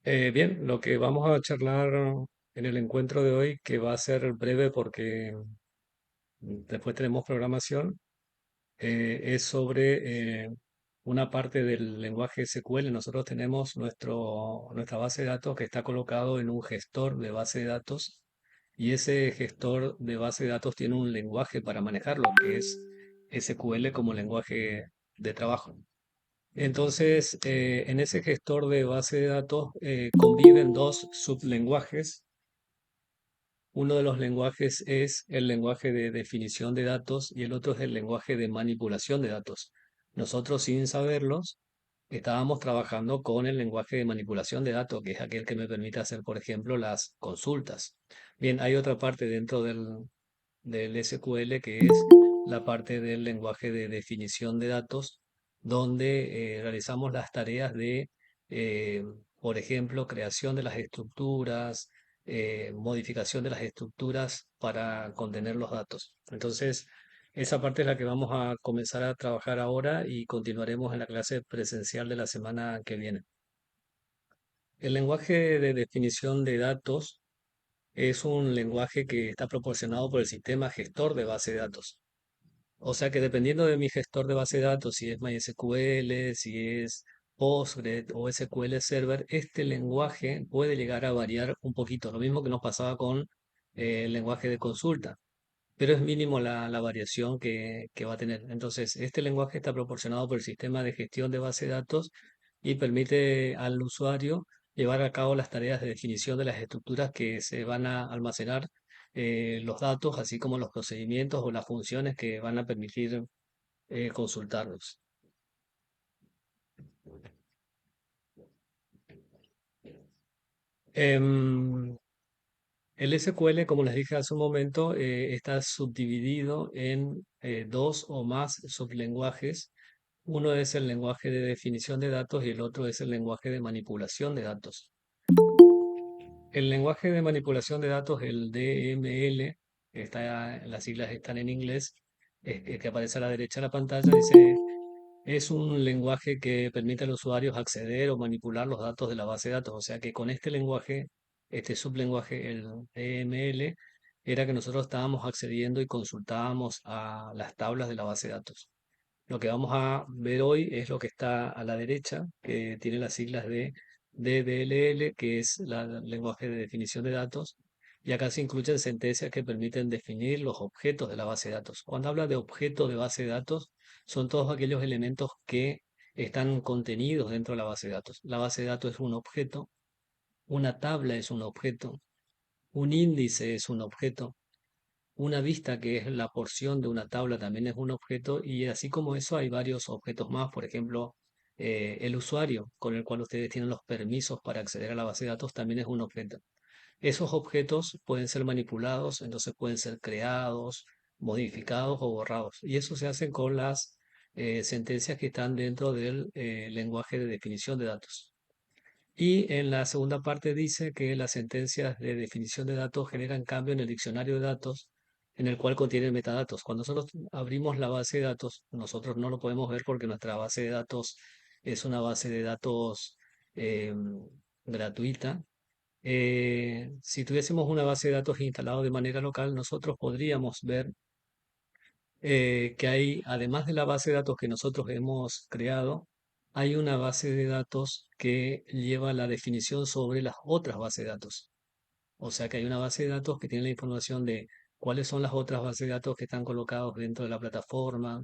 Bien, lo que vamos a charlar en el encuentro de hoy, que va a ser breve porque después tenemos programación, es sobre una parte del lenguaje SQL. Nosotros tenemos nuestra base de datos que está colocado en un gestor de base de datos y ese gestor de base de datos tiene un lenguaje para manejarlo, que es SQL como lenguaje de trabajo. Entonces, en ese gestor de base de datos conviven dos sublenguajes. Uno de los lenguajes es el lenguaje de definición de datos y el otro es el lenguaje de manipulación de datos. Nosotros, sin saberlos, estábamos trabajando con el lenguaje de manipulación de datos, que es aquel que me permite hacer, por ejemplo, las consultas. Bien, hay otra parte dentro del SQL, que es la parte del lenguaje de definición de datos, donde realizamos las tareas de, eh, por ejemplo, creación de las estructuras, modificación de las estructuras para contener los datos. Entonces, esa parte es la que vamos a comenzar a trabajar ahora y continuaremos en la clase presencial de la semana que viene. El lenguaje de definición de datos es un lenguaje que está proporcionado por el sistema gestor de base de datos. O sea que dependiendo de mi gestor de base de datos, si es MySQL, si es Postgres o SQL Server, este lenguaje puede llegar a variar un poquito. Lo mismo que nos pasaba con el lenguaje de consulta, pero es mínimo la variación que va a tener. Entonces, este lenguaje está proporcionado por el sistema de gestión de base de datos y permite al usuario llevar a cabo las tareas de definición de las estructuras que se van a almacenar, los datos, así como los procedimientos o las funciones que van a permitir consultarlos. Em, el SQL, como les dije hace un momento, está subdividido en dos o más sublenguajes. Uno es el lenguaje de definición de datos y el otro es el lenguaje de manipulación de datos. El lenguaje de manipulación de datos, el DML, las siglas están en inglés, que aparece a la derecha de la pantalla, dice, es un lenguaje que permite a los usuarios acceder o manipular los datos de la base de datos. O sea que con este lenguaje, este sublenguaje, el DML, era que nosotros estábamos accediendo y consultábamos a las tablas de la base de datos. Lo que vamos a ver hoy es lo que está a la derecha, que tiene las siglas de DDLL, que es el lenguaje de definición de datos, y acá se incluyen sentencias que permiten definir los objetos de la base de datos. Cuando habla de objeto de base de datos, son todos aquellos elementos que están contenidos dentro de la base de datos. La base de datos es un objeto, una tabla es un objeto, un índice es un objeto, una vista, que es la porción de una tabla, también es un objeto, y así como eso hay varios objetos más. Por ejemplo, el usuario con el cual ustedes tienen los permisos para acceder a la base de datos también es un objeto. Esos objetos pueden ser manipulados, entonces pueden ser creados, modificados o borrados. Y eso se hace con las sentencias que están dentro del lenguaje de definición de datos. Y en la segunda parte dice que las sentencias de definición de datos generan cambio en el diccionario de datos, en el cual contienen metadatos. Cuando nosotros abrimos la base de datos, nosotros no lo podemos ver porque nuestra base de datos es una base de datos eh, gratuita. Si tuviésemos una base de datos instalada de manera local, nosotros podríamos ver que hay, además de la base de datos que nosotros hemos creado, hay una base de datos que lleva la definición sobre las otras bases de datos. O sea que hay una base de datos que tiene la información de cuáles son las otras bases de datos que están colocados dentro de la plataforma,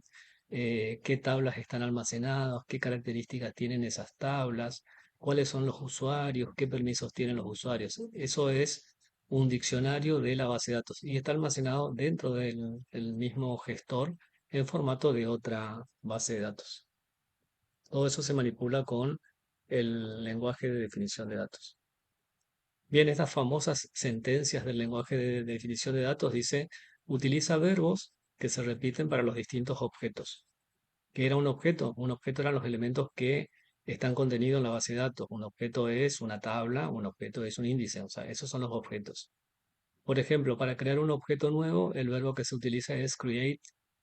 qué tablas están almacenadas, qué características tienen esas tablas, cuáles son los usuarios, qué permisos tienen los usuarios. Eso es un diccionario de la base de datos y está almacenado dentro del mismo gestor en formato de otra base de datos. Todo eso se manipula con el lenguaje de definición de datos. Bien, estas famosas sentencias del lenguaje de definición de datos dice, utiliza verbos que se repiten para los distintos objetos. ¿Qué era un objeto? Un objeto eran los elementos que están contenidos en la base de datos. Un objeto es una tabla, un objeto es un índice, o sea, esos son los objetos. Por ejemplo, para crear un objeto nuevo, el verbo que se utiliza es create,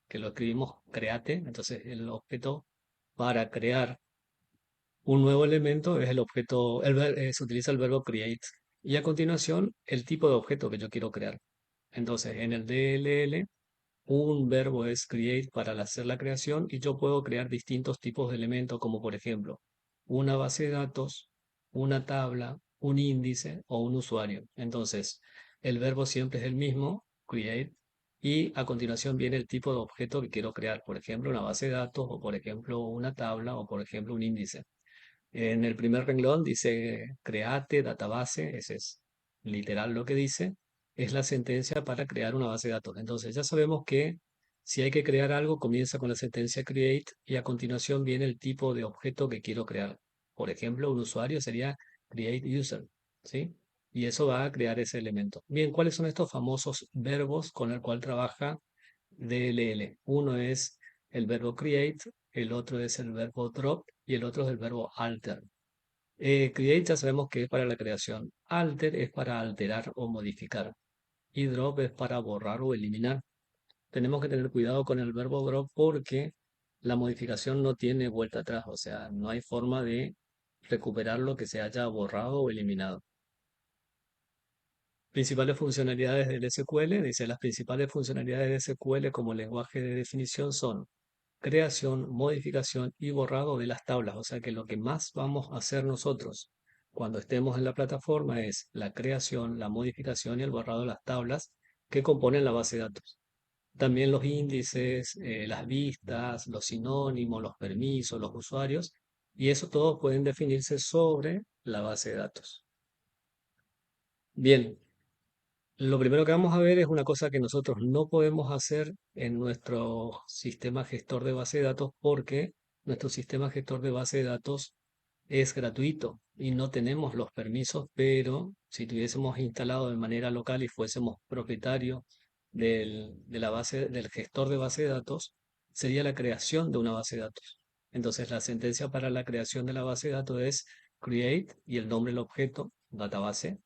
que lo escribimos create, entonces el objeto para crear Un nuevo elemento es el objeto, se utiliza el verbo create. Y a continuación, el tipo de objeto que yo quiero crear. Entonces, en el DLL, un verbo es create para hacer la creación y yo puedo crear distintos tipos de elementos, como por ejemplo, una base de datos, una tabla, un índice o un usuario. Entonces, el verbo siempre es el mismo, create, y a continuación viene el tipo de objeto que quiero crear, por ejemplo, una base de datos o por ejemplo una tabla o por ejemplo un índice. En el primer renglón dice create database, ese es literal lo que dice, es la sentencia para crear una base de datos. Entonces ya sabemos que si hay que crear algo, comienza con la sentencia create y a continuación viene el tipo de objeto que quiero crear. Por ejemplo, un usuario sería create user, ¿sí? Y eso va a crear ese elemento. Bien, ¿cuáles son estos famosos verbos con el cual trabaja DLL? Uno es el verbo create, el otro es el verbo drop y el otro es el verbo alter. Create ya sabemos que es para la creación. Alter es para alterar o modificar. Y drop es para borrar o eliminar. Tenemos que tener cuidado con el verbo drop porque la modificación no tiene vuelta atrás. O sea, no hay forma de recuperar lo que se haya borrado o eliminado. Principales funcionalidades del SQL. Dice, las principales funcionalidades de SQL como lenguaje de definición son creación, modificación y borrado de las tablas. O sea que lo que más vamos a hacer nosotros cuando estemos en la plataforma es la creación, la modificación y el borrado de las tablas que componen la base de datos. También los índices, las vistas, los sinónimos, los permisos, los usuarios, y eso todos pueden definirse sobre la base de datos. Bien, lo primero que vamos a ver es una cosa que nosotros no podemos hacer en nuestro sistema gestor de base de datos porque nuestro sistema gestor de base de datos es gratuito y no tenemos los permisos, pero si tuviésemos instalado de manera local y fuésemos propietario de la base, del gestor de base de datos, sería la creación de una base de datos. Entonces la sentencia para la creación de la base de datos es create y el nombre del objeto, database,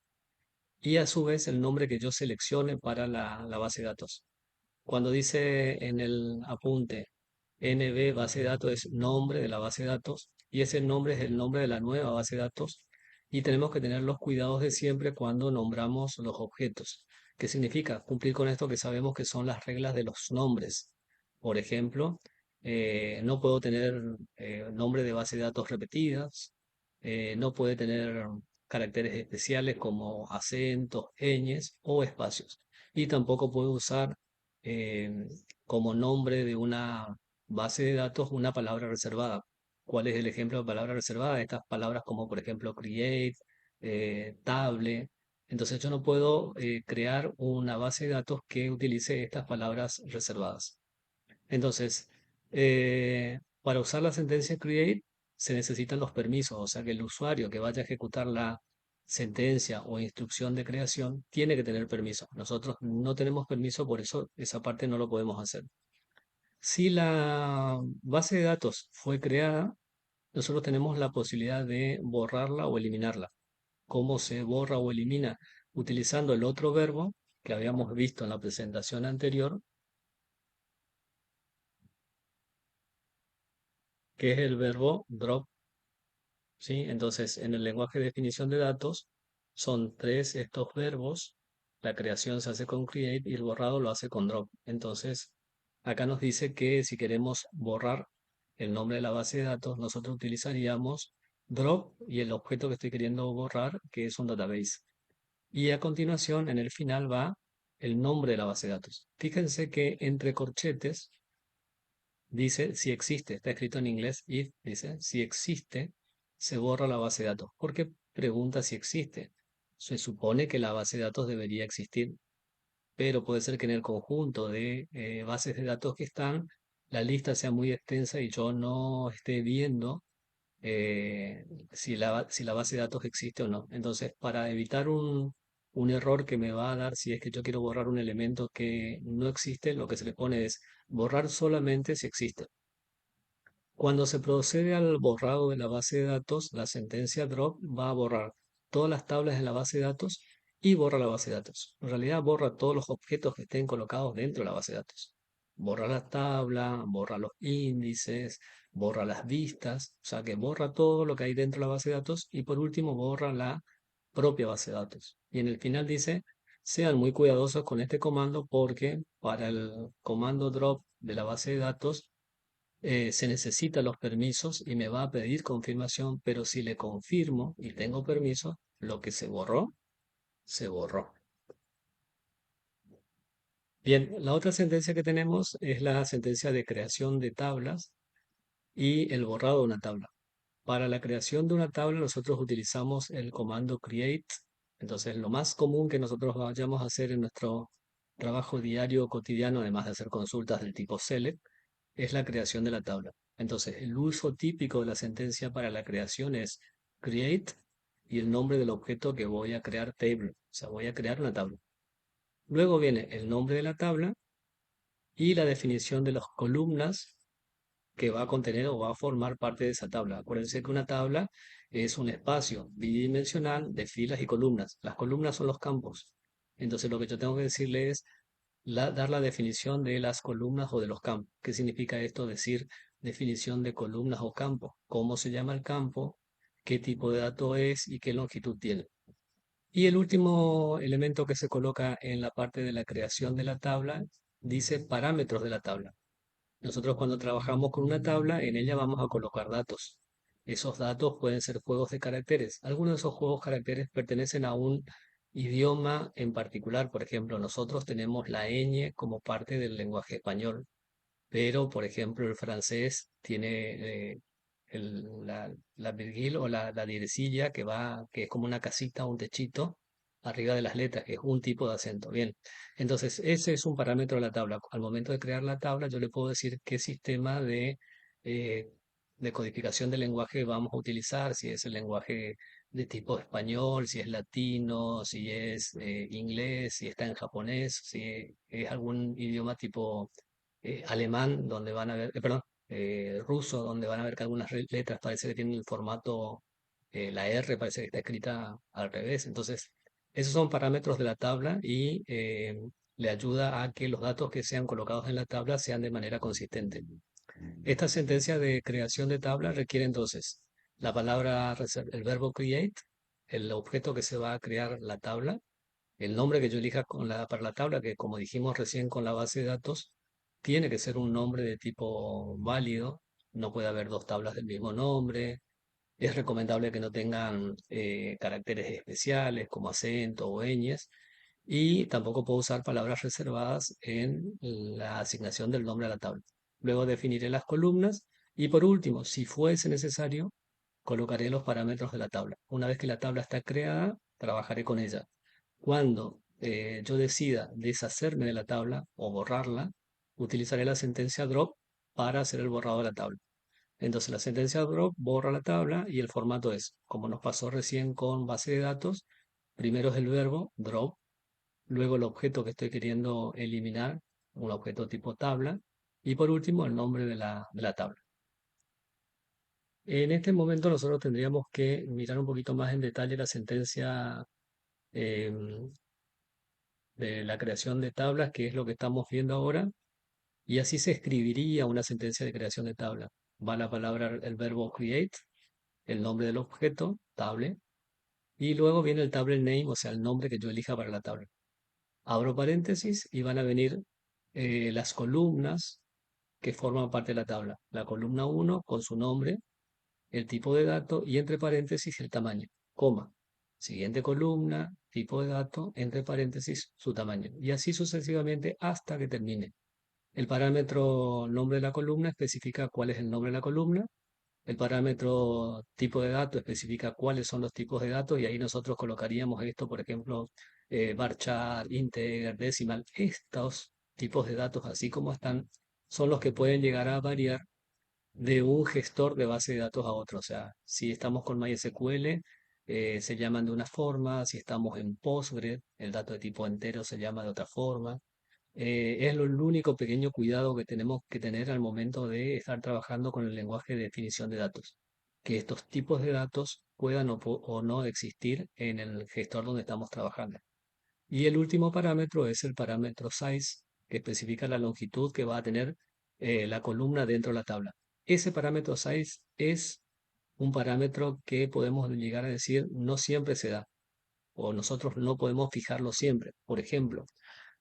y a su vez el nombre que yo seleccione para la base de datos. Cuando dice en el apunte NB base de datos es nombre de la base de datos y ese nombre es el nombre de la nueva base de datos y tenemos que tener los cuidados de siempre cuando nombramos los objetos. ¿Qué significa? Cumplir con esto que sabemos que son las reglas de los nombres. Por ejemplo, no puedo tener nombre de base de datos repetidas, no puede tener caracteres especiales como acentos, ñes o espacios. Y tampoco puedo usar eh, como nombre de una base de datos una palabra reservada. ¿Cuál es el ejemplo de palabra reservada? Estas palabras como por ejemplo create, table. Entonces yo no puedo crear una base de datos que utilice estas palabras reservadas. Entonces, para usar la sentencia create se necesitan los permisos, o sea que el usuario que vaya a ejecutar la sentencia o instrucción de creación tiene que tener permiso. Nosotros no tenemos permiso, por eso esa parte no lo podemos hacer. Si la base de datos fue creada, nosotros tenemos la posibilidad de borrarla o eliminarla. ¿Cómo se borra o elimina? Utilizando el otro verbo que habíamos visto en la presentación anterior, que es el verbo drop. ¿Sí? Entonces, en el lenguaje de definición de datos son tres estos verbos. La creación se hace con create y el borrado lo hace con drop. Entonces, acá nos dice que si queremos borrar el nombre de la base de datos, nosotros utilizaríamos drop y el objeto que estoy queriendo borrar, que es un database. Y a continuación, en el final va el nombre de la base de datos. Fíjense que entre corchetes dice si existe, está escrito en inglés if, dice si existe, se borra la base de datos. ¿Por qué pregunta si existe? Se supone que la base de datos debería existir, pero puede ser que en el conjunto de bases de datos que están, la lista sea muy extensa y yo no esté viendo si la base de datos existe o no. Entonces, para evitar un error que me va a dar si es que yo quiero borrar un elemento que no existe, lo que se le pone es borrar solamente si existe. Cuando se procede al borrado de la base de datos, la sentencia drop va a borrar todas las tablas en la base de datos y borra la base de datos. En realidad borra todos los objetos que estén colocados dentro de la base de datos. Borra la tabla, borra los índices, borra las vistas, o sea que borra todo lo que hay dentro de la base de datos y por último borra la propia base de datos. Y en el final dice, sean muy cuidadosos con este comando porque para el comando drop de la base de datos se necesitan los permisos y me va a pedir confirmación, pero si le confirmo y tengo permiso, lo que se borró, se borró. Bien, la otra sentencia que tenemos es la sentencia de creación de tablas y el borrado de una tabla. Para la creación de una tabla nosotros utilizamos el comando create. Entonces, lo más común que nosotros vayamos a hacer en nuestro trabajo diario cotidiano, además de hacer consultas del tipo select, es la creación de la tabla. Entonces, el uso típico de la sentencia para la creación es create y el nombre del objeto que voy a crear table. O sea, voy a crear una tabla. Luego viene el nombre de la tabla y la definición de las columnas que va a contener o va a formar parte de esa tabla. Acuérdense que una tabla es un espacio bidimensional de filas y columnas. Las columnas son los campos. Entonces lo que yo tengo que decirle es dar la definición de las columnas o de los campos. ¿Qué significa esto? Decir definición de columnas o campos. ¿Cómo se llama el campo? ¿Qué tipo de dato es y qué longitud tiene? Y el último elemento que se coloca en la parte de la creación de la tabla dice parámetros de la tabla. Nosotros cuando trabajamos con una tabla, en ella vamos a colocar datos. Esos datos pueden ser juegos de caracteres. Algunos de esos juegos de caracteres pertenecen a un idioma en particular. Por ejemplo, nosotros tenemos la ñ como parte del lenguaje español, pero por ejemplo el francés tiene la virgil o la dierecilla que es como una casita, un techito arriba de las letras, que es un tipo de acento. Bien, entonces ese es un parámetro de la tabla. Al momento de crear la tabla, yo le puedo decir qué sistema eh, de codificación del lenguaje vamos a utilizar, si es el lenguaje de tipo español, si es latino, si es inglés, si está en japonés, si es algún idioma tipo alemán, donde van a ver, perdón, ruso, donde van a ver que algunas letras parece que tienen el formato, la R parece que está escrita al revés. Entonces, esos son parámetros de la tabla y le ayuda a que los datos que sean colocados en la tabla sean de manera consistente. Esta sentencia de creación de tabla requiere entonces la palabra, el verbo create, el objeto que se va a crear la tabla, el nombre que yo elija para la tabla, que como dijimos recién con la base de datos, tiene que ser un nombre de tipo válido, no puede haber dos tablas del mismo nombre, es recomendable que no tengan caracteres especiales como acento o ñes, y tampoco puedo usar palabras reservadas en la asignación del nombre a la tabla. Luego definiré las columnas y por último, si fuese necesario, colocaré los parámetros de la tabla. Una vez que la tabla está creada, trabajaré con ella. Cuando yo decida deshacerme de la tabla o borrarla, utilizaré la sentencia drop para hacer el borrado de la tabla. Entonces la sentencia drop borra la tabla y el formato es, como nos pasó recién con base de datos, primero es el verbo drop, luego el objeto que estoy queriendo eliminar, un objeto tipo tabla, y por último el nombre de la tabla. En este momento nosotros tendríamos que mirar un poquito más en detalle la sentencia em, de la creación de tablas, que es lo que estamos viendo ahora, y así se escribiría una sentencia de creación de tabla. Va la palabra, el verbo create, el nombre del objeto, table, y luego viene el table name, o sea, el nombre que yo elija para la tabla. Abro paréntesis y van a venir las columnas que forman parte de la tabla. La columna uno con su nombre, el tipo de dato y entre paréntesis el tamaño, coma. Siguiente columna, tipo de dato, entre paréntesis su tamaño. Y así sucesivamente hasta que termine. El parámetro nombre de la columna especifica cuál es el nombre de la columna. El parámetro tipo de dato especifica cuáles son los tipos de datos y ahí nosotros colocaríamos esto, por ejemplo, varchar, integer, decimal. Estos tipos de datos, así como están, son los que pueden llegar a variar de un gestor de base de datos a otro. O sea, si estamos con MySQL, se llaman de una forma, si estamos en Postgre, el dato de tipo entero se llama de otra forma. Es el único pequeño cuidado que tenemos que tener al momento de estar trabajando con el lenguaje de definición de datos, que estos tipos de datos puedan o no existir en el gestor donde estamos trabajando. Y el último parámetro es el parámetro size, que especifica la longitud que va a tener la columna dentro de la tabla. Ese parámetro size es un parámetro que podemos llegar a decir no siempre se da, o nosotros no podemos fijarlo siempre. Por ejemplo,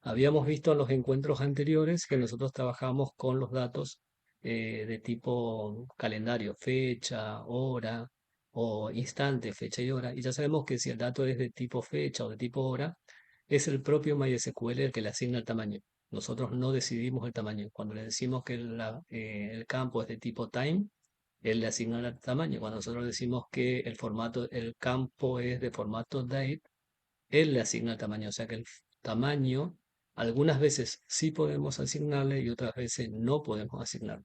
habíamos visto en los encuentros anteriores que nosotros trabajamos con los datos de tipo calendario, fecha, hora o instante, fecha y hora. Y ya sabemos que si el dato es de tipo fecha o de tipo hora, es el propio MySQL el que le asigna el tamaño. Nosotros no decidimos el tamaño. Cuando le decimos que el campo es de tipo time, él le asigna el tamaño. Cuando nosotros decimos que el campo es de formato date, él le asigna el tamaño. O sea que el tamaño, algunas veces sí podemos asignarle y otras veces no podemos asignarle.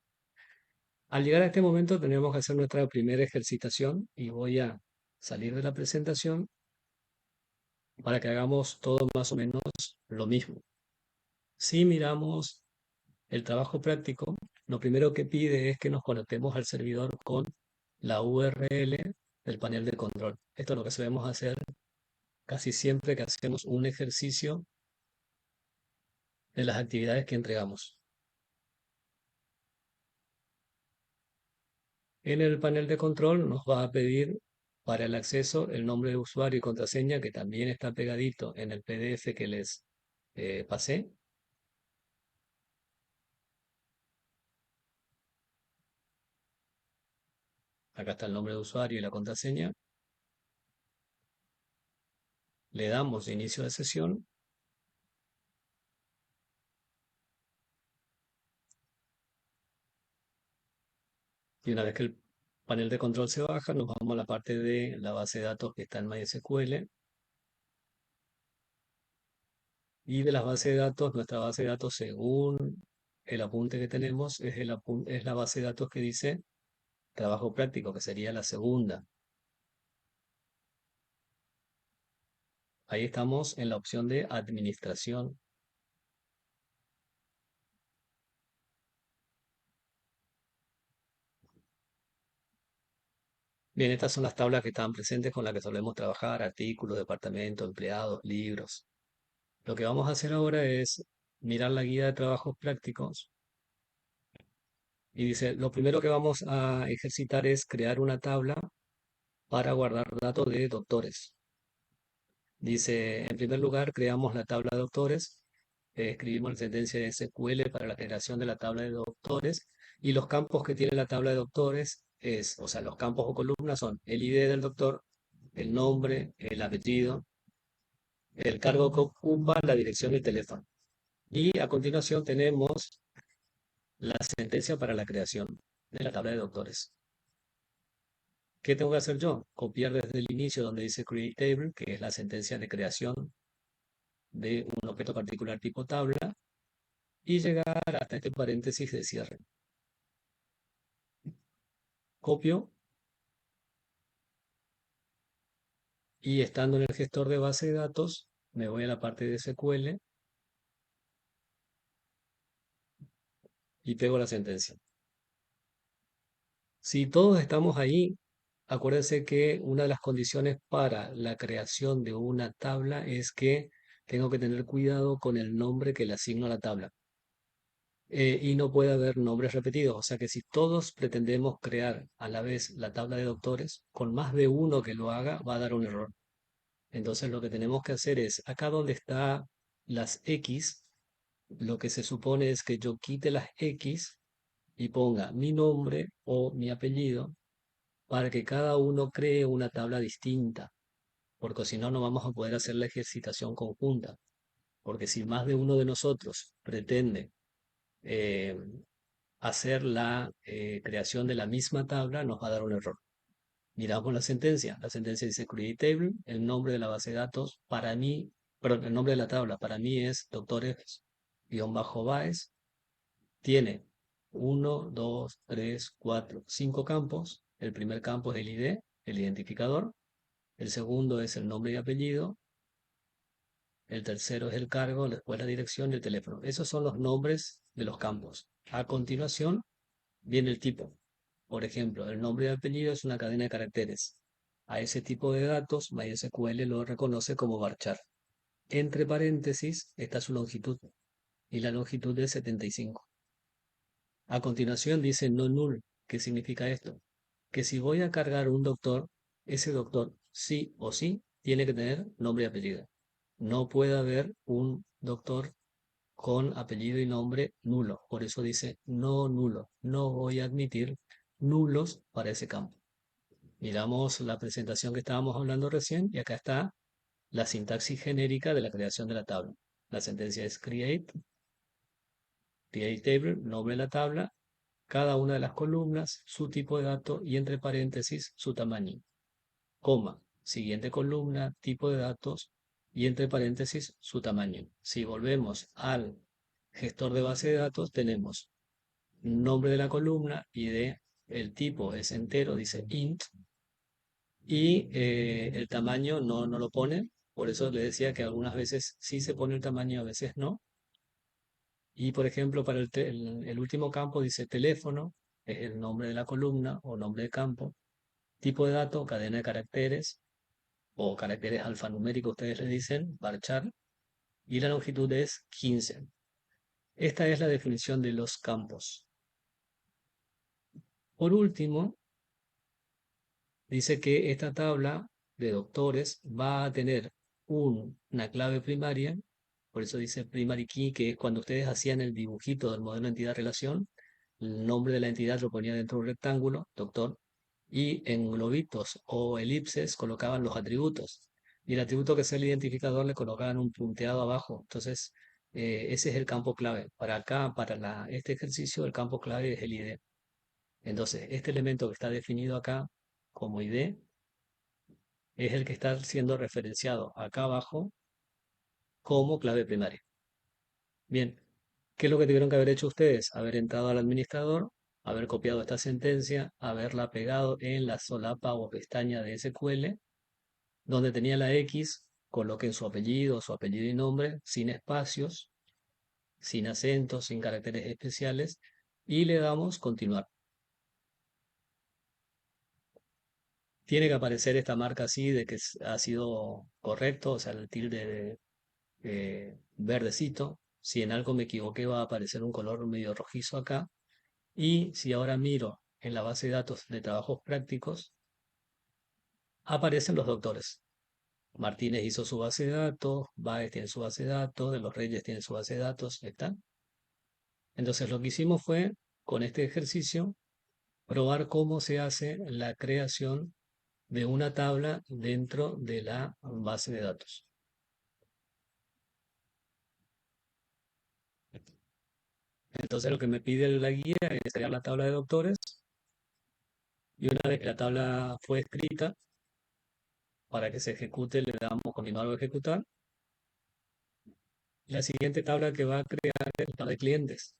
Al llegar a este momento tenemos que hacer nuestra primera ejercitación y voy a salir de la presentación para que hagamos todo más o menos lo mismo. Si miramos el trabajo práctico, lo primero que pide es que nos conectemos al servidor con la URL del panel de control. Esto es lo que solemos hacer casi siempre que hacemos un ejercicio de las actividades que entregamos. En el panel de control nos va a pedir para el acceso el nombre de usuario y contraseña, que también está pegadito en el PDF que les pasé. Acá está el nombre de usuario y la contraseña. Le damos inicio de sesión. Y una vez que el panel de control se baja, nos vamos a la parte de la base de datos que está en MySQL. Y de las bases de datos, nuestra base de datos, según el apunte que tenemos, es la base de datos que dice trabajo práctico, que sería la segunda. Ahí estamos en la opción de administración. Bien, estas son las tablas que están presentes con las que solemos trabajar: artículos, departamento, empleados, libros. Lo que vamos a hacer ahora es mirar la guía de trabajos prácticos y dice, lo primero que vamos a ejercitar es crear una tabla para guardar datos de doctores. Dice, en primer lugar, creamos la tabla de doctores, escribimos la sentencia de SQL para la creación de la tabla de doctores y los campos que tiene la tabla de doctores o sea, los campos o columnas son el ID del doctor, el nombre, el apellido, el cargo que ocupa, la dirección y el teléfono. Y a continuación tenemos la sentencia para la creación de la tabla de doctores. ¿Qué tengo que hacer yo? Copiar desde el inicio donde dice Create Table, que es la sentencia de creación de un objeto particular tipo tabla, y llegar hasta este paréntesis de cierre. Copio y estando en el gestor de base de datos, me voy a la parte de SQL y pego la sentencia. Si todos estamos ahí, acuérdense que una de las condiciones para la creación de una tabla es que tengo que tener cuidado con el nombre que le asigno a la tabla. Y no puede haber nombres repetidos. O sea que si todos pretendemos crear a la vez la tabla de doctores, con más de uno que lo haga, va a dar un error. Entonces lo que tenemos que hacer es, acá donde está las X, lo que se supone es que yo quite las X y ponga mi nombre o mi apellido para que cada uno cree una tabla distinta, porque si no, no vamos a poder hacer la ejercitación conjunta. Porque si más de uno de nosotros pretende eh, hacer la creación de la misma tabla, nos va a dar un error. Miramos la sentencia. La sentencia dice create table, el nombre de la base de datos para mí, perdón, el nombre de la tabla para mí es doctores-baez. Tiene uno, 2, 3, 4, 5 campos. El primer campo es el ID, el identificador. El segundo es el nombre y apellido. El tercero es el cargo, después la dirección y el teléfono. Esos son los nombres de los campos. A continuación viene el tipo. Por ejemplo, el nombre y apellido es una cadena de caracteres. A ese tipo de datos, MySQL lo reconoce como varchar. Entre paréntesis está su longitud. y la longitud es 75. A continuación dice no null. ¿Qué significa esto? Que si voy a cargar un doctor, ese doctor sí o sí tiene que tener nombre y apellido. No puede haber un doctor con apellido y nombre nulo. Por eso dice no nulo. No voy a admitir nulos para ese campo. Miramos la presentación que estábamos hablando recién y acá está la sintaxis genérica de la creación de la tabla. La sentencia es create table, nombre de la tabla, cada una de las columnas, su tipo de dato y entre paréntesis su tamaño, coma, siguiente columna, tipo de datos y entre paréntesis su tamaño. Si volvemos al gestor de base de datos, tenemos nombre de la columna, ID, el tipo es entero, dice int, y el tamaño no lo pone. Por eso le decía que algunas veces sí se pone el tamaño, a veces no. Y por ejemplo, para el último campo dice teléfono, es el nombre de la columna o nombre de campo. Tipo de dato, cadena de caracteres o caracteres alfanuméricos, ustedes le dicen, varchar. Y la longitud es 15. Esta es la definición de los campos. Por último, dice que esta tabla de doctores va a tener una clave primaria, por eso dice primary key, que es cuando ustedes hacían el dibujito del modelo entidad-relación, el nombre de la entidad lo ponía dentro de un rectángulo, doctor, y en globitos o elipses colocaban los atributos. Y el atributo que es el identificador le colocaban un punteado abajo. Entonces, ese es el campo clave. Para acá, este ejercicio, el campo clave es el ID. Entonces, este elemento que está definido acá como ID es el que está siendo referenciado acá abajo como clave primaria. Bien, ¿qué es lo que tuvieron que haber hecho ustedes? Haber entrado al administrador, haber copiado esta sentencia, haberla pegado en la solapa o pestaña de SQL, donde tenía la X, coloquen su apellido y nombre, sin espacios, sin acentos, sin caracteres especiales, y le damos continuar. Tiene que aparecer esta marca así de que ha sido correcto, o sea, el tilde verdecito. Si en algo me equivoqué va a aparecer un color medio rojizo acá. Y si ahora miro en la base de datos de trabajos prácticos, aparecen los doctores. Martínez hizo su base de datos, Báez tiene su base de datos, De los Reyes tiene su base de datos, ¿está? Entonces lo que hicimos fue, con este ejercicio, probar cómo se hace la creación de una tabla dentro de la base de datos. Entonces lo que me pide la guía es crear la tabla de doctores y una vez que la tabla fue escrita, para que se ejecute le damos continuar o ejecutar. La siguiente tabla que va a crear es la tabla de clientes.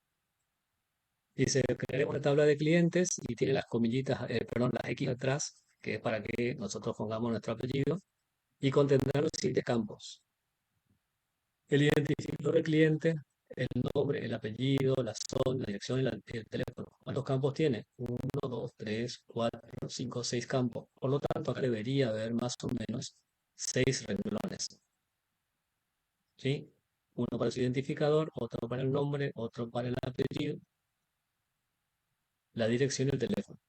Dice, crearemos una tabla de clientes y tiene las comillitas, perdón, las X atrás, que es para que nosotros pongamos nuestro apellido y contendrá los siguientes campos. El identificador del cliente, el nombre, el apellido, la zona, la dirección y el teléfono. ¿Cuántos campos tiene? 1, 2, 3, 4, 5, 6 campos. Por lo tanto, acá debería haber más o menos 6 renglones. ¿Sí? Uno para su identificador, otro para el nombre, otro para el apellido, la dirección y el teléfono.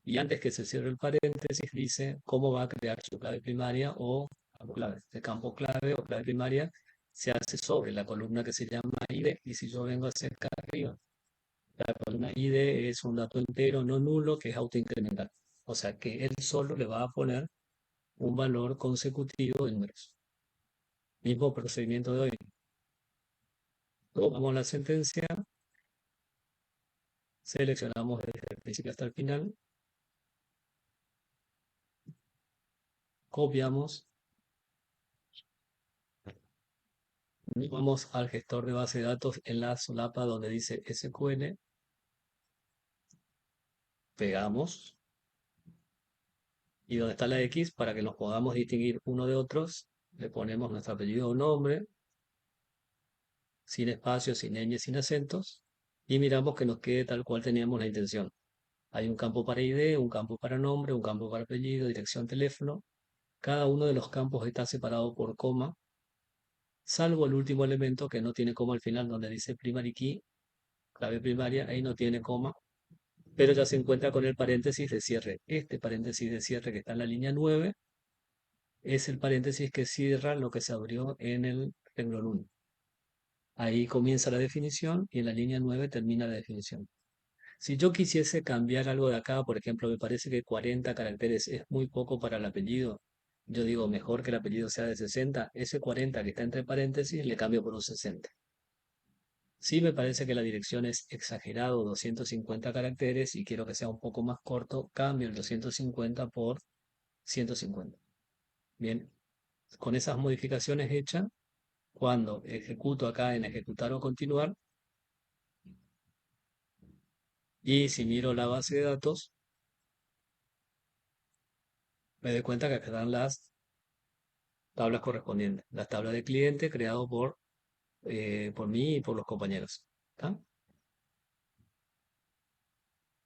Y antes que se cierre el paréntesis, dice cómo va a crear su clave primaria o campo clave. Este campo clave o clave primaria se hace sobre la columna que se llama ID. Y si yo vengo hacia acá arriba, la columna ID es un dato entero no nulo que es autoincremental. O sea que él solo le va a poner un valor consecutivo de números. Mismo procedimiento de hoy. Tomamos la sentencia, seleccionamos desde el principio hasta el final, copiamos, vamos al gestor de base de datos en la solapa donde dice SQL, pegamos y donde está la X para que nos podamos distinguir uno de otros, le ponemos nuestro apellido o nombre, sin espacios, sin ñ, sin acentos, y miramos que nos quede tal cual teníamos la intención. Hay un campo para ID, un campo para nombre, un campo para apellido, dirección, teléfono. Cada uno de los campos está separado por coma. salvo el último elemento que no tiene coma al final, donde dice primary key, clave primaria, ahí no tiene coma, pero ya se encuentra con el paréntesis de cierre. Este paréntesis de cierre que está en la línea 9 es el paréntesis que cierra lo que se abrió en el renglón 1. Ahí comienza la definición y en la línea 9 termina la definición. Si yo quisiese cambiar algo de acá, por ejemplo, me parece que 40 caracteres es muy poco para el apellido. Yo digo, mejor que el apellido sea de 60. Ese 40 que está entre paréntesis le cambio por un 60. Si me parece que la dirección es exagerado, 250 caracteres, y quiero que sea un poco más corto, cambio el 250 por 150. Bien, con esas modificaciones hechas, cuando ejecuto acá en ejecutar o continuar, y si miro la base de datos, me doy cuenta que acá están las tablas correspondientes. Las tablas de cliente creado por mí y por los compañeros. ¿Está?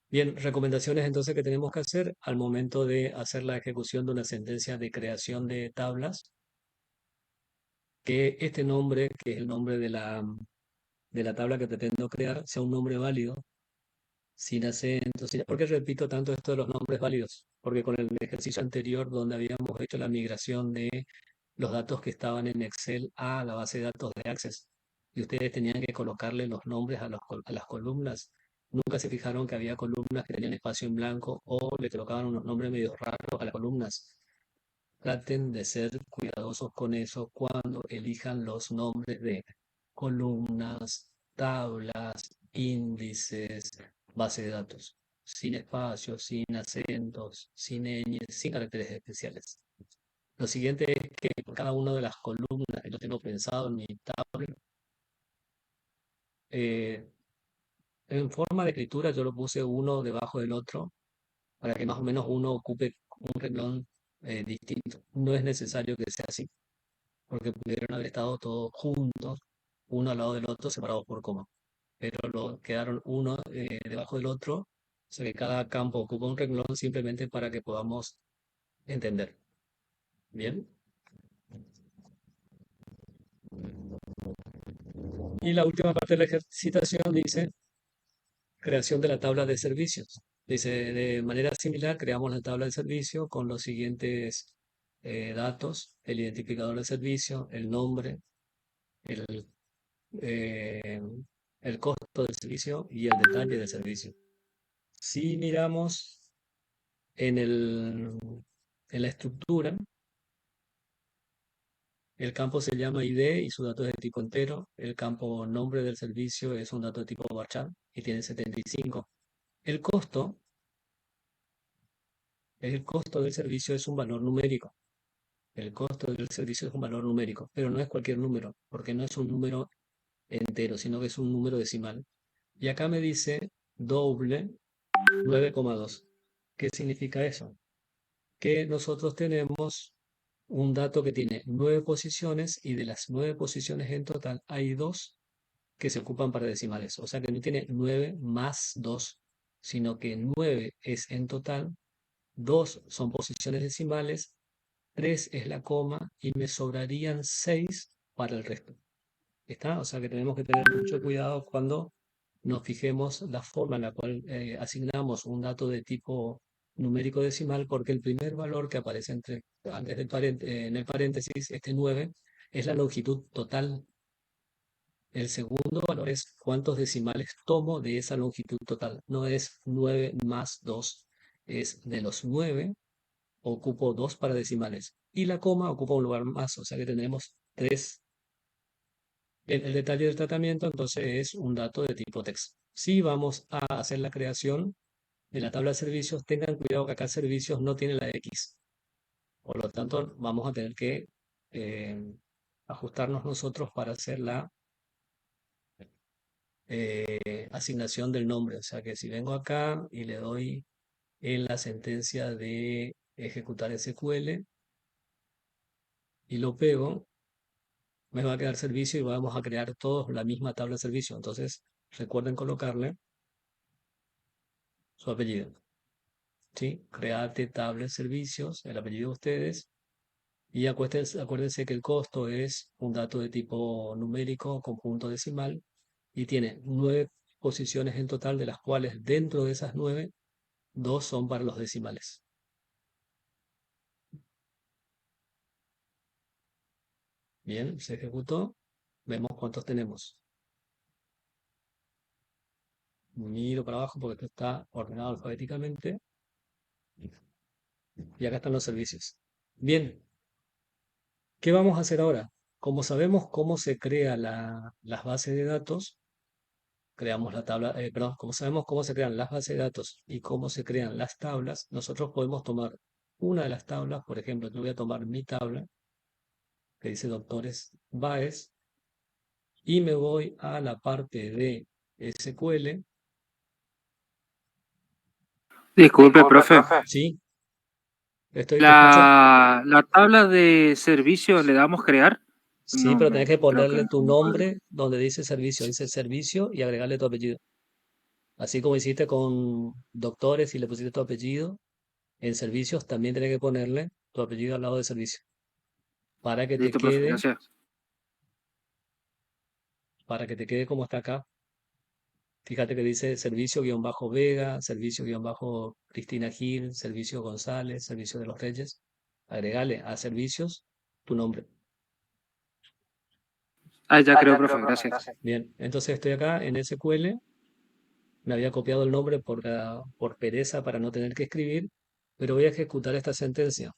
Bien, recomendaciones entonces que tenemos que hacer al momento de hacer la ejecución de una sentencia de creación de tablas, que este nombre, que es el nombre de la tabla que pretendo crear, sea un nombre válido, sin acento, ¿por qué repito tanto esto de los nombres válidos? Porque con el ejercicio anterior, donde habíamos hecho la migración de los datos que estaban en Excel a la base de datos de Access, y ustedes tenían que colocarle los nombres a las columnas, nunca se fijaron que había columnas que tenían espacio en blanco o le colocaban unos nombres medio raros a las columnas. Traten de ser cuidadosos con eso cuando elijan los nombres de columnas, tablas, índices, base de datos. Sin espacios, sin acentos, sin ñes, sin caracteres especiales. Lo siguiente es que cada una de las columnas que yo tengo pensado en mi tabla, eh, en forma de escritura yo lo puse uno debajo del otro para que más o menos uno ocupe un renglón distinto. No es necesario que sea así, porque pudieron haber estado todos juntos, uno al lado del otro, separados por coma. Pero quedaron uno debajo del otro, o sea que cada campo ocupa un renglón simplemente para que podamos entender. Bien. Y la última parte de la ejercitación dice creación de la tabla de servicios. Dice, de manera similar, creamos la tabla de servicio con los siguientes datos: el identificador de servicio, el nombre, el, eh, el costo del servicio y el detalle del servicio. Si miramos en, en la estructura, el campo se llama ID y su dato es de tipo entero. El campo nombre del servicio es un dato de tipo varchar y tiene 75. El costo, el costo del servicio es un valor numérico. El costo del servicio es un valor numérico, pero no es cualquier número, porque no es un número entero, sino que es un número decimal. Y acá me dice doble 9,2. ¿Qué significa eso? Que nosotros tenemos un dato que tiene 9 posiciones y de las 9 posiciones en total hay 2 que se ocupan para decimales. O sea que no tiene 9 más 2, sino que 9 es en total, 2 son posiciones decimales, 3 es la coma y me sobrarían 6 para el resto. ¿Está? O sea que tenemos que tener mucho cuidado cuando nos fijemos la forma en la cual asignamos un dato de tipo numérico decimal, porque el primer valor que aparece antes en el paréntesis, este 9, es la longitud total. El segundo valor es cuántos decimales tomo de esa longitud total. No es 9 más 2, es de los 9, ocupo 2 para decimales. Y la coma ocupa un lugar más, o sea que tendremos 3. El detalle del tratamiento entonces es un dato de tipo text. Si vamos a hacer la creación de la tabla de servicios, tengan cuidado que acá servicios no tiene la X. Por lo tanto, vamos a tener que eh, ajustarnos nosotros para hacer la asignación del nombre. O sea que si vengo acá y le doy en la sentencia de ejecutar SQL y lo pego, me va a quedar servicio y vamos a crear todos la misma tabla de servicio. Entonces, recuerden colocarle su apellido. ¿Sí? Create tabla de servicios, el apellido de ustedes, Y acuérdense que el costo es un dato de tipo numérico con punto decimal y tiene 9 posiciones en total, de las cuales dentro de esas 9, 2 son para los decimales. Bien, se ejecutó. Vemos cuántos tenemos. Miro para abajo porque esto está ordenado alfabéticamente. Y acá están los servicios. Bien, ¿qué vamos a hacer ahora? Como sabemos cómo se crea las bases de datos, creamos la tabla, perdón, como sabemos cómo se crean las bases de datos y cómo se crean las tablas, nosotros podemos tomar una de las tablas. Por ejemplo, yo voy a tomar mi tabla que dice doctores Baez y me voy a la parte de SQL. Disculpe, profe. Sí, te escucho. La tabla de servicios le damos crear. Sí, No, pero tenés que creo que ponerle tu no puede. nombre donde dice servicio y agregarle tu apellido. Así como hiciste con doctores y le pusiste tu apellido, en servicios también tenés que ponerle tu apellido al lado de servicio para que te Listo, profe, quede, gracias. para que te quede como está acá. Fíjate que dice servicio-Vega, servicio-Cristina Gil, servicio González, servicio de los Reyes. Agregale a servicios tu nombre. Ah, ya creo, profe, gracias. Bien, entonces estoy acá en SQL. Me había copiado el nombre por pereza para no tener que escribir, pero voy a ejecutar esta sentencia.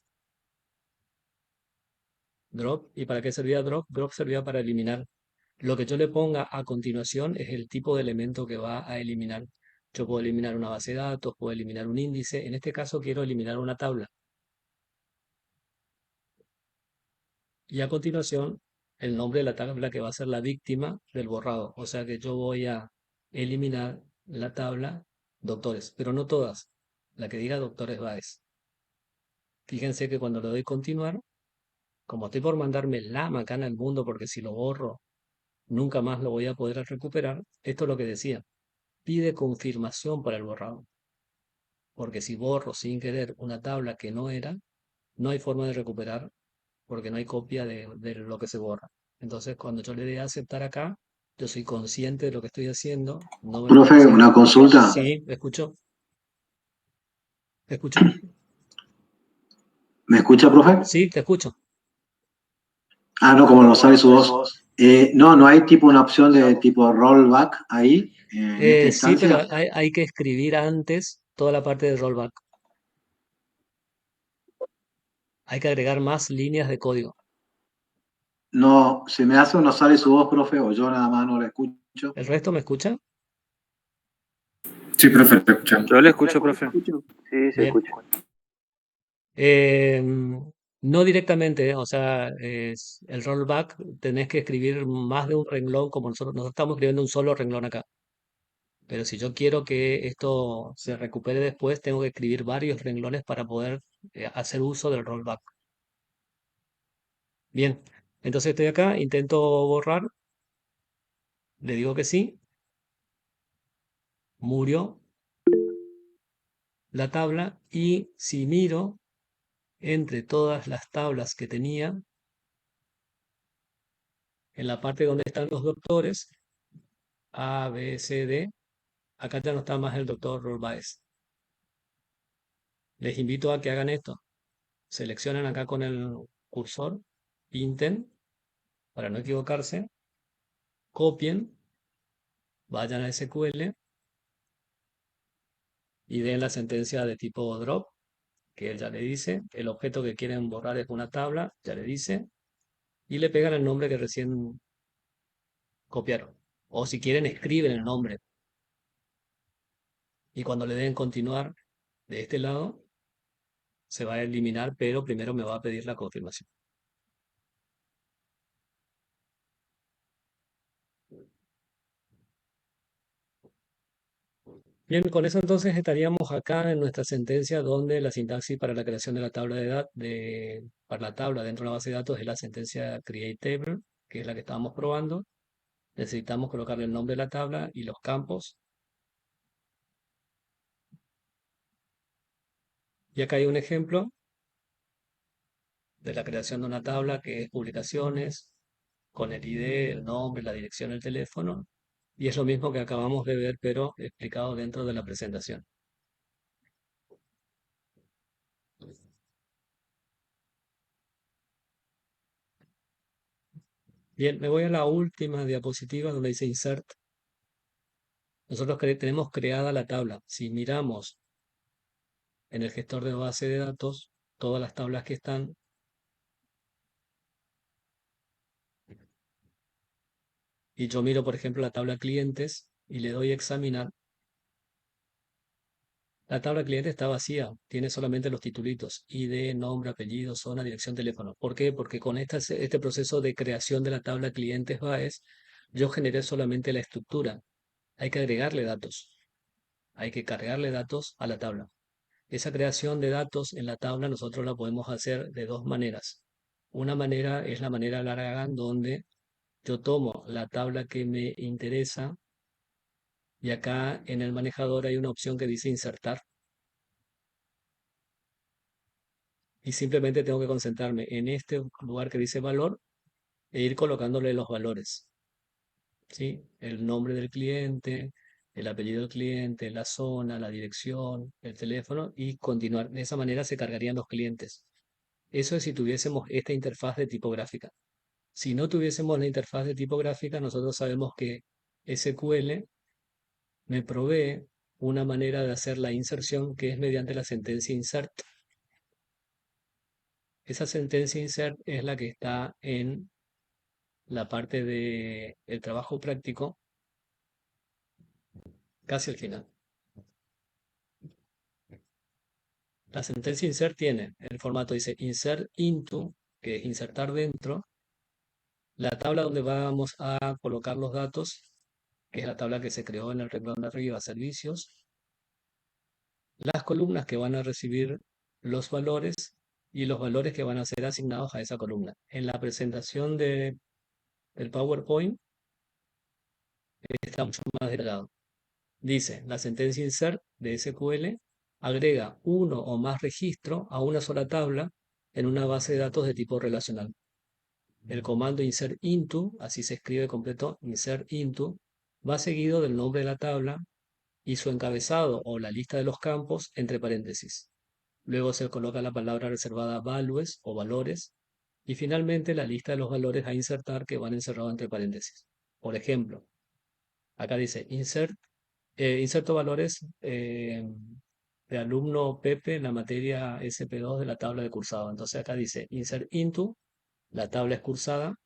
Drop. ¿Y para qué servía drop? Drop servía para eliminar. Lo que yo le ponga a continuación es el tipo de elemento que va a eliminar. Yo puedo eliminar una base de datos, puedo eliminar un índice. En este caso quiero eliminar una tabla. Y a continuación, el nombre de la tabla que va a ser la víctima del borrado. O sea que yo voy a eliminar la tabla doctores, pero no todas. La que diga doctores Baez. Fíjense que cuando le doy continuar, como estoy por mandarme la macana al mundo, porque si lo borro, nunca más lo voy a poder recuperar. Esto es lo que decía. Pide confirmación para el borrado. Porque si borro sin querer una tabla que no era, no hay forma de recuperar porque no hay copia de lo que se borra. Entonces, cuando yo le dé a aceptar acá, yo soy consciente de lo que estoy haciendo, no me estoy Profe, una haciendo. consulta. Sí, escucho, escucho. ¿Me escucha, profe? Sí, te escucho. Ah, no, como no sale su voz. No, no hay tipo una opción de tipo rollback ahí, en esta Sí, pero instancia. hay que escribir antes toda la parte de rollback. Hay que agregar más líneas de código. No, se me hace o no sale su voz, profe, o yo nada más no la escucho. ¿El resto me escucha? Sí, profe, te escuchamos. Yo le escucho, profe. Sí, se Bien. escucha. No directamente, o sea, el rollback tenés que escribir más de un renglón, como nosotros estamos escribiendo un solo renglón acá. Pero si yo quiero que esto se recupere después, tengo que escribir varios renglones para poder hacer uso del rollback. Bien, entonces estoy acá, intento borrar, le digo que sí, murió la tabla y si miro entre todas las tablas que tenía, en la parte donde están los doctores, A, B, C, D, acá ya no está más el doctor Baez. Les invito a que hagan esto. Seleccionen acá con el cursor, pinten para no equivocarse, copien, vayan a SQL y den la sentencia de tipo drop, que él ya le dice. El objeto que quieren borrar es una tabla, ya le dice. Y le pegan el nombre que recién copiaron. O si quieren, escriben el nombre. Y cuando le den continuar de este lado, se va a eliminar, pero primero me va a pedir la confirmación. Bien, con eso entonces estaríamos acá en nuestra sentencia donde la sintaxis para la creación de la tabla de datos, para la tabla dentro de la base de datos es la sentencia create table, que es la que estábamos probando. Necesitamos colocarle el nombre de la tabla y los campos. Y acá hay un ejemplo de la creación de una tabla que es publicaciones, con el ID, el nombre, la dirección, el teléfono, y es lo mismo que acabamos de ver, pero explicado dentro de la presentación. Bien, me voy a la última diapositiva donde dice Insert. Nosotros tenemos creada la tabla. Si miramos en el gestor de base de datos, todas las tablas que están, y yo miro, por ejemplo, la tabla clientes y le doy a examinar, la tabla cliente está vacía, tiene solamente los titulitos, ID, nombre, apellido, zona, dirección, teléfono. ¿Por qué? Porque con este proceso de creación de la tabla clientes BAES, yo generé solamente la estructura. Hay que agregarle datos, hay que cargarle datos a la tabla. Esa creación de datos en la tabla nosotros la podemos hacer de dos maneras. Una manera es la manera larga, donde yo tomo la tabla que me interesa y acá en el manejador hay una opción que dice insertar. Y simplemente tengo que concentrarme en este lugar que dice valor e ir colocándole los valores, ¿sí? El nombre del cliente, el apellido del cliente, la zona, la dirección, el teléfono y continuar. De esa manera se cargarían los clientes. Eso es si tuviésemos esta interfaz de tipográfica. Si no tuviésemos la interfaz de tipográfica, nosotros sabemos que SQL me provee una manera de hacer la inserción que es mediante la sentencia insert. Esa sentencia insert es la que está en la parte del trabajo práctico, casi al final. La sentencia insert tiene el formato, dice insert into, que es insertar dentro, la tabla donde vamos a colocar los datos, que es la tabla que se creó en el renglón de arriba, servicios, las columnas que van a recibir los valores y los valores que van a ser asignados a esa columna. En la presentación del PowerPoint está mucho más detallado. Dice, la sentencia insert de SQL agrega uno o más registros a una sola tabla en una base de datos de tipo relacional. El comando insert into, así se escribe completo, insert into, va seguido del nombre de la tabla y su encabezado o la lista de los campos entre paréntesis. Luego se coloca la palabra reservada values o valores y finalmente la lista de los valores a insertar que van encerrados entre paréntesis. Por ejemplo, acá dice inserto valores de alumno Pepe en la materia SP2 de la tabla de cursado. Entonces acá dice insert into, la tabla es cursada,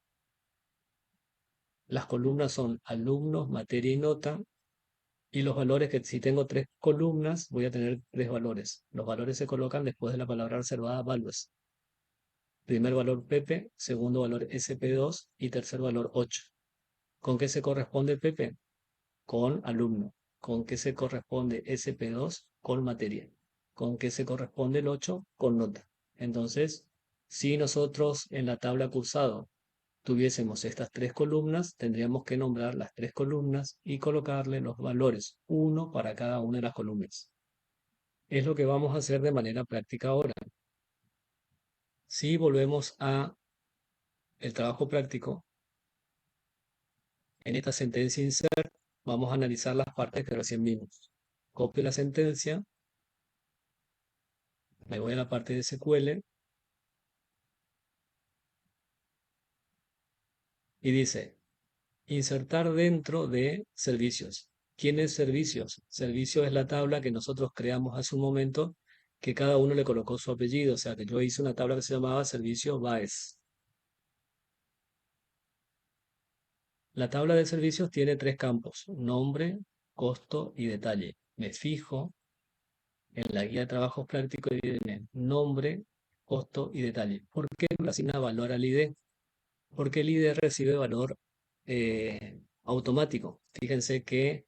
las columnas son alumnos, materia y nota, y los valores que si tengo tres columnas voy a tener tres valores. Los valores se colocan después de la palabra reservada values. Primer valor Pepe, segundo valor SP2 y tercer valor 8. ¿Con qué se corresponde Pepe? Con alumno. ¿Con qué se corresponde SP2? Con materia. ¿Con qué se corresponde el 8? Con nota. Entonces, si nosotros en la tabla cursado tuviésemos estas tres columnas, tendríamos que nombrar las tres columnas y colocarle los valores, uno para cada una de las columnas. Es lo que vamos a hacer de manera práctica ahora. Si volvemos a el trabajo práctico, en esta sentencia insert vamos a analizar las partes que recién vimos. Copio la sentencia, me voy a la parte de SQL y dice insertar dentro de servicios. ¿Quién es servicios? Servicios es la tabla que nosotros creamos hace un momento, que cada uno le colocó su apellido. O sea, que yo hice una tabla que se llamaba servicio BAES. La tabla de servicios tiene tres campos: nombre, costo y detalle. Me fijo en la guía de trabajos prácticos y viene nombre, costo y detalle. ¿Por qué no le asigna valor al ID? Porque el ID recibe valor automático. Fíjense que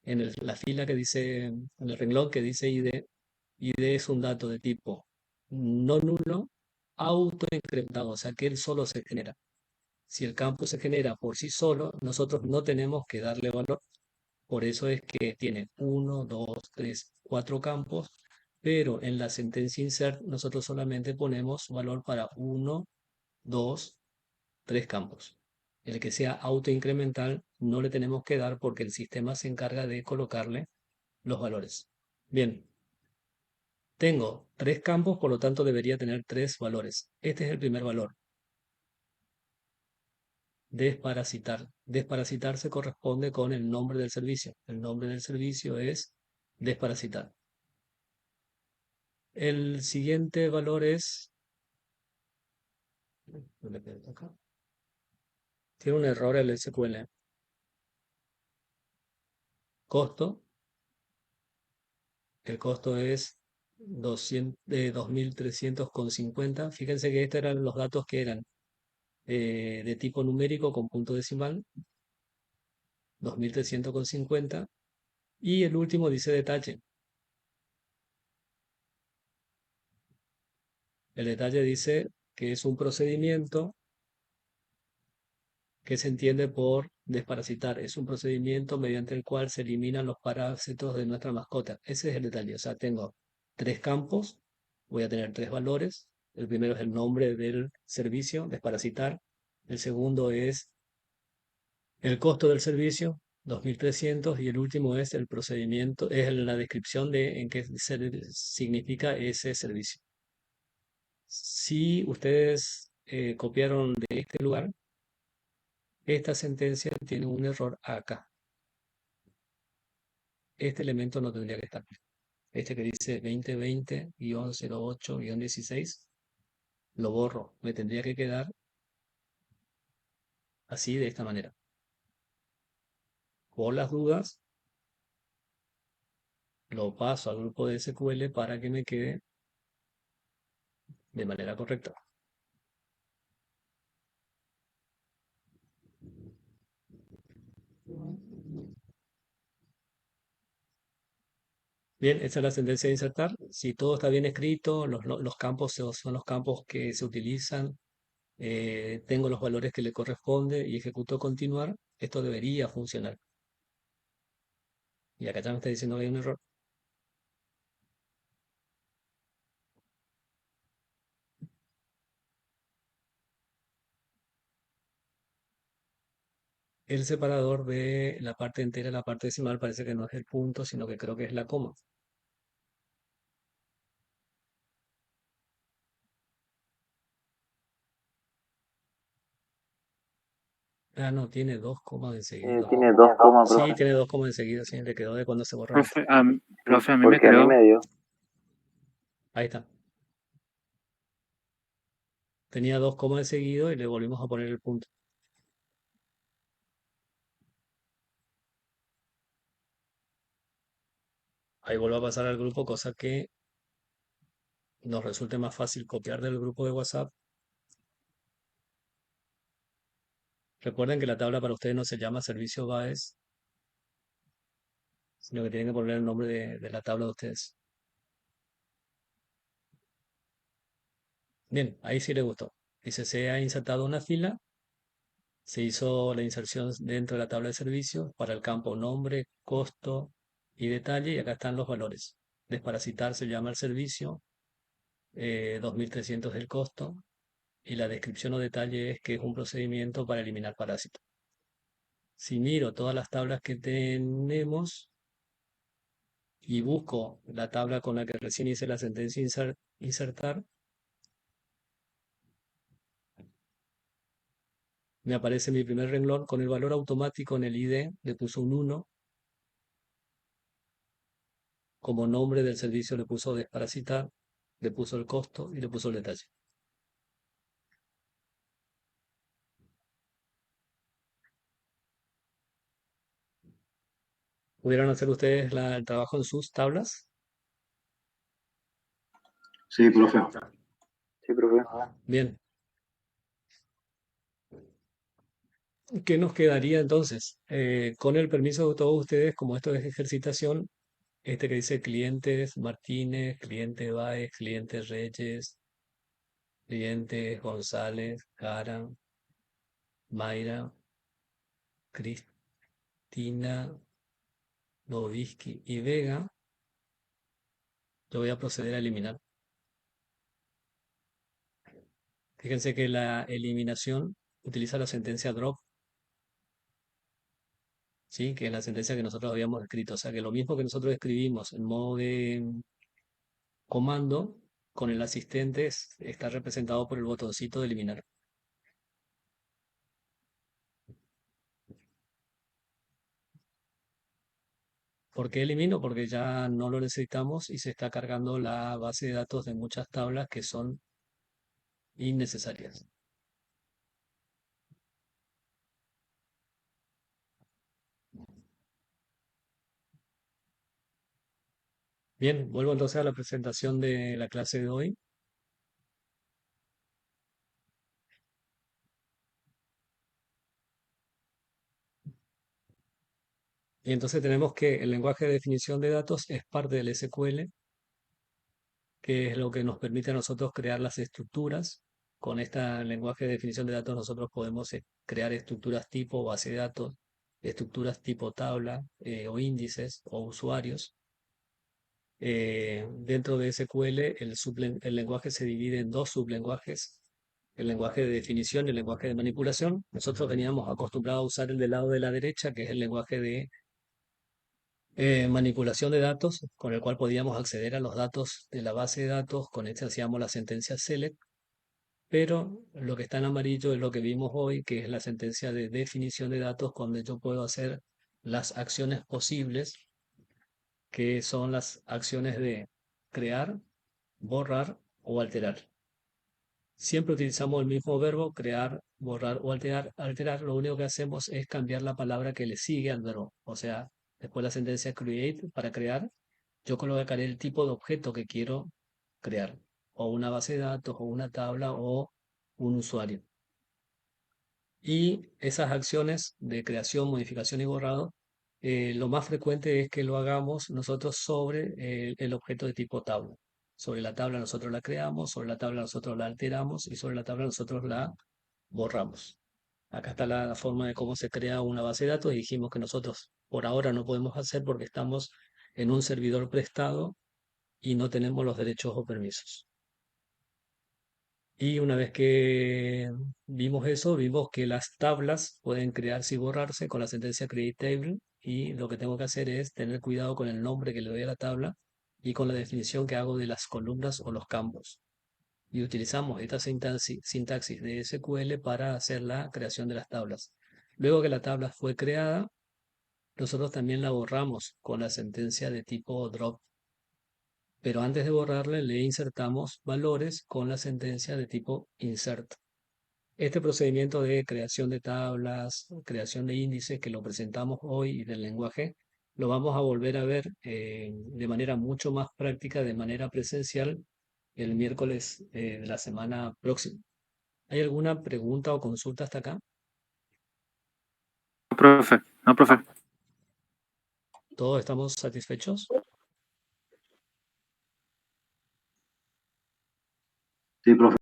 en la fila que dice, en el renglón que dice ID, ID es un dato de tipo no nulo, autoincrementado, o sea que él solo se genera. Si el campo se genera por sí solo, nosotros no tenemos que darle valor. Por eso es que tiene 1, 2, 3, 4 campos, pero en la sentencia insert nosotros solamente ponemos valor para 1, 2, 3 campos. El que sea autoincremental no le tenemos que dar porque el sistema se encarga de colocarle los valores. Bien, tengo 3 campos, por lo tanto debería tener 3 valores. Este es el primer valor. Desparasitar. Desparasitar se corresponde con el nombre del servicio. El nombre del servicio es desparasitar. El siguiente valor es... Tiene un error el SQL. Costo. El costo es 2.300,50. Fíjense que estos eran los datos que eran de tipo numérico con punto decimal. 2.300,50. Y el último dice detalle. El detalle dice que es un procedimiento que se entiende por desparasitar. Es un procedimiento mediante el cual se eliminan los parásitos de nuestra mascota. Ese es el detalle. O sea, tengo 3 campos, voy a tener 3 valores. El primero es el nombre del servicio, desparasitar. El segundo es el costo del servicio, 2.300. Y el último es el procedimiento, es la descripción de en qué significa ese servicio. Si ustedes copiaron de este lugar, esta sentencia tiene un error acá. Este elemento no tendría que estar. Este que dice 2020-08-16, lo borro. Me tendría que quedar así, de esta manera. Por las dudas, lo paso al grupo de SQL para que me quede de manera correcta. Bien, esta es la sentencia de insertar. Si todo está bien escrito, los campos son los campos que se utilizan. Tengo los valores que le corresponde y ejecuto continuar, esto debería funcionar. Y acá ya me está diciendo que hay un error. El separador de la parte entera a la parte decimal parece que no es el punto, sino que creo que es la coma. Ah, no, tiene 2 comas enseguida. Tiene dos comas, Sí, profe. tiene 2 comas enseguida, sí, le quedó de cuando se borró antes. Profe, a mí me Porque a mí quedó. me dio. Ahí está. Tenía 2 comas enseguida y le volvimos a poner el punto. Ahí vuelvo a pasar al grupo, cosa que nos resulte más fácil copiar del grupo de WhatsApp. Recuerden que la tabla para ustedes no se llama servicio BAES, sino que tienen que poner el nombre de la tabla de ustedes. Bien, ahí sí le gustó. Dice, se ha insertado una fila, se hizo la inserción dentro de la tabla de servicios para el campo nombre, costo y detalle, y acá están los valores. Desparasitar se llama el servicio, 2.300 el costo, y la descripción o detalle es que es un procedimiento para eliminar parásitos. Si miro todas las tablas que tenemos y busco la tabla con la que recién hice la sentencia insertar, me aparece mi primer renglón con el valor automático en el ID, le puso un 1, como nombre del servicio le puso desparasitar, le puso el costo y le puso el detalle. ¿Pudieron hacer ustedes el trabajo en sus tablas? Sí, profe. Sí, profe. Bien. ¿Qué nos quedaría entonces? Con el permiso de todos ustedes, como esto es ejercitación, este que dice clientes Martínez, cliente Baez, cliente Reyes, cliente González, Karan, Mayra, Cristina, Novisky y Vega, Yo voy a proceder a eliminar. Fíjense que la eliminación utiliza la sentencia drop, ¿sí? Que es la sentencia que nosotros habíamos escrito. O sea que lo mismo que nosotros escribimos en modo de comando, con el asistente está representado por el botoncito de eliminar. ¿Por qué elimino? Porque ya no lo necesitamos y se está cargando la base de datos de muchas tablas que son innecesarias. Bien, vuelvo entonces a la presentación de la clase de hoy. Y entonces tenemos que el lenguaje de definición de datos es parte del SQL, que es lo que nos permite a nosotros crear las estructuras. Con este lenguaje de definición de datos nosotros podemos crear estructuras tipo base de datos, estructuras tipo tabla o índices o usuarios. Dentro de SQL el lenguaje se divide en dos sublenguajes, el lenguaje de definición y el lenguaje de manipulación. Nosotros veníamos acostumbrados a usar el del lado de la derecha, que es el lenguaje de manipulación de datos, con el cual podíamos acceder a los datos de la base de datos. Con este hacíamos la sentencia select, pero lo que está en amarillo es lo que vimos hoy, que es la sentencia de definición de datos, donde yo puedo hacer las acciones posibles, que son las acciones de crear, borrar o alterar. Siempre utilizamos el mismo verbo, crear, borrar o alterar. Alterar, lo único que hacemos es cambiar la palabra que le sigue al verbo. O sea, después la sentencia create, para crear, yo colocaré el tipo de objeto que quiero crear, o una base de datos, o una tabla, o un usuario. Y esas acciones de creación, modificación y borrado, lo más frecuente es que lo hagamos nosotros sobre el objeto de tipo tabla. Sobre la tabla nosotros la creamos, sobre la tabla nosotros la alteramos y sobre la tabla nosotros la borramos. Acá está la forma de cómo se crea una base de datos y dijimos que nosotros por ahora no podemos hacer porque estamos en un servidor prestado y no tenemos los derechos o permisos. Y una vez que vimos eso, vimos que las tablas pueden crearse y borrarse con la sentencia create table, y lo que tengo que hacer es tener cuidado con el nombre que le doy a la tabla y con la definición que hago de las columnas o los campos. Y utilizamos esta sintaxis de SQL para hacer la creación de las tablas. Luego que la tabla fue creada, nosotros también la borramos con la sentencia de tipo drop. Pero antes de borrarle le insertamos valores con la sentencia de tipo insert. Este procedimiento de creación de tablas, creación de índices que lo presentamos hoy y del lenguaje, lo vamos a volver a ver de manera mucho más práctica, de manera presencial, el miércoles de la semana próxima. ¿Hay alguna pregunta o consulta hasta acá? No, profe. No, profe. ¿Todos estamos satisfechos? Sí, profe.